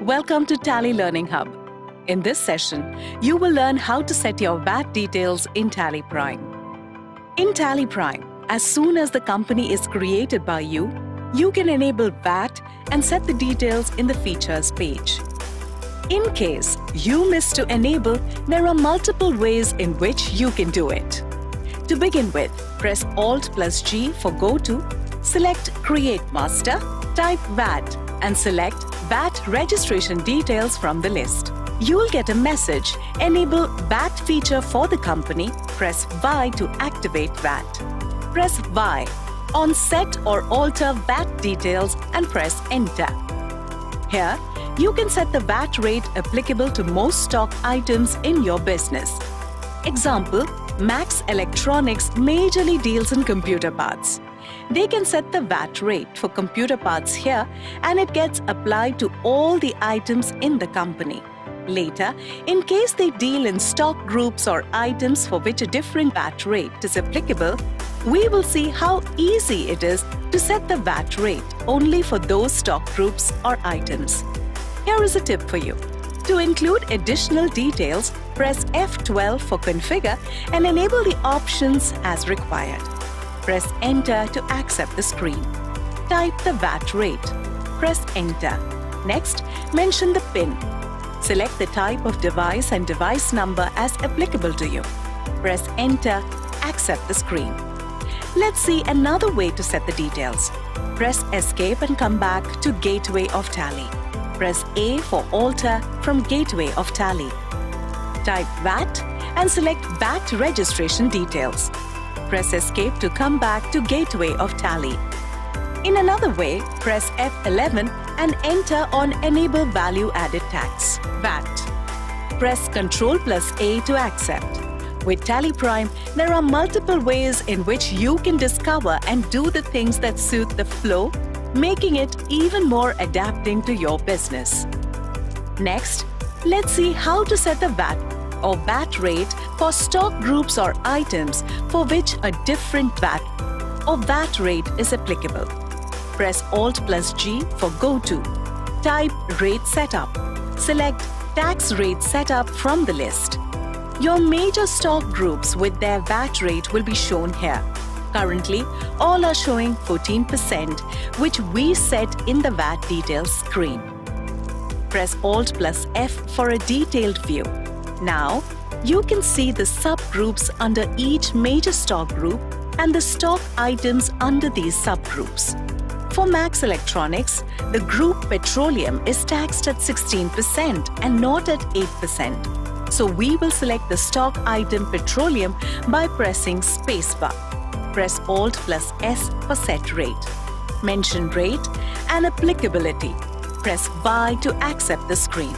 Welcome to Tally Learning Hub. In this session, you will learn how to set your VAT details in Tally Prime. In Tally Prime, as soon as the company is created by you, you can enable VAT and set the details in the Features page. In case you miss to enable, there are multiple ways in which you can do it. To begin with, press Alt+G for Go To, select Create Master, type VAT and select VAT registration details from the list. You'll get a message, Enable VAT feature for the company, press Y to activate VAT. Press Y on Set or Alter VAT details and press Enter. Here, you can set the VAT rate applicable to most stock items in your business. Example, Max Electronics majorly deals in computer parts. They can set the VAT rate for computer parts here and it gets applied to all the items in the company. Later, in case they deal in stock groups or items for which a different VAT rate is applicable, we will see how easy it is to set the VAT rate only for those stock groups or items. Here is a tip for you. To include additional details, press F12 for Configure and enable the options as required. Press Enter to accept the screen. Type the VAT rate. Press Enter. Next, mention the PIN. Select the type of device and device number as applicable to you. Press Enter, accept the screen. Let's see another way to set the details. Press Escape and come back to Gateway of Tally. Press A for Alter from Gateway of Tally. Type VAT and select VAT registration details. Press Escape to come back to Gateway of Tally. In another way, press F11 and enter on Enable Value Added Tax, VAT. Press Ctrl+A to accept. With Tally Prime, there are multiple ways in which you can discover and do the things that suit the flow, making it even more adapting to your business. Next, let's see how to set the VAT or VAT rate for stock groups or items for which a different VAT or VAT rate is applicable. Press Alt+G for Go To. Type Rate Setup. Select Tax Rate Setup from the list. Your major stock groups with their VAT rate will be shown here. Currently, all are showing 14%, which we set in the VAT details screen. Press Alt+F for a detailed view. Now, you can see the subgroups under each major stock group and the stock items under these subgroups. For Max Electronics, the group Petroleum is taxed at 16% and not at 8%. So we will select the stock item Petroleum by pressing Spacebar. Press Alt+S for Set Rate. Mention Rate and Applicability. Press Y to accept the screen.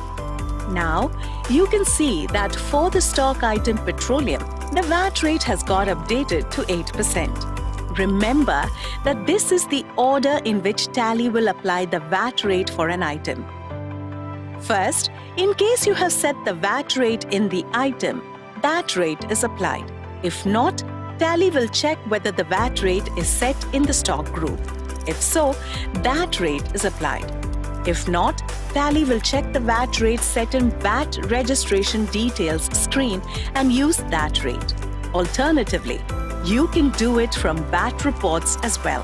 Now, you can see that for the stock item Petroleum, the VAT rate has got updated to 8%. Remember that this is the order in which Tally will apply the VAT rate for an item. First, in case you have set the VAT rate in the item, that rate is applied. If not, Tally will check whether the VAT rate is set in the stock group. If so, that rate is applied. If not, Tally will check the VAT rate set in VAT registration details screen and use that rate. Alternatively, you can do it from VAT reports as well.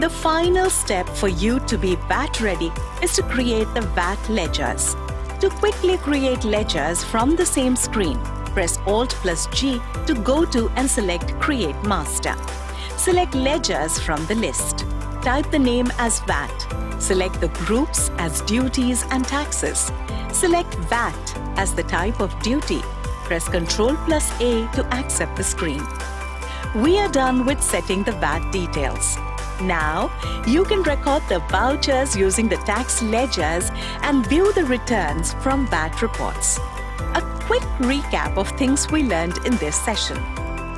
The final step for you to be VAT ready is to create the VAT ledgers. To quickly create ledgers from the same screen, press Alt+G to Go To and select Create Master. Select Ledgers from the list. Type the name as VAT. Select the groups as duties and taxes. Select VAT as the type of duty. Press Ctrl+A to accept the screen. We are done with setting the VAT details. Now, you can record the vouchers using the tax ledgers and view the returns from VAT reports. A quick recap of things we learned in this session.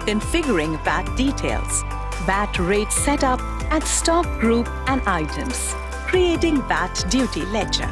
Configuring VAT details. VAT rate setup and stock group and items. Creating VAT duty ledger.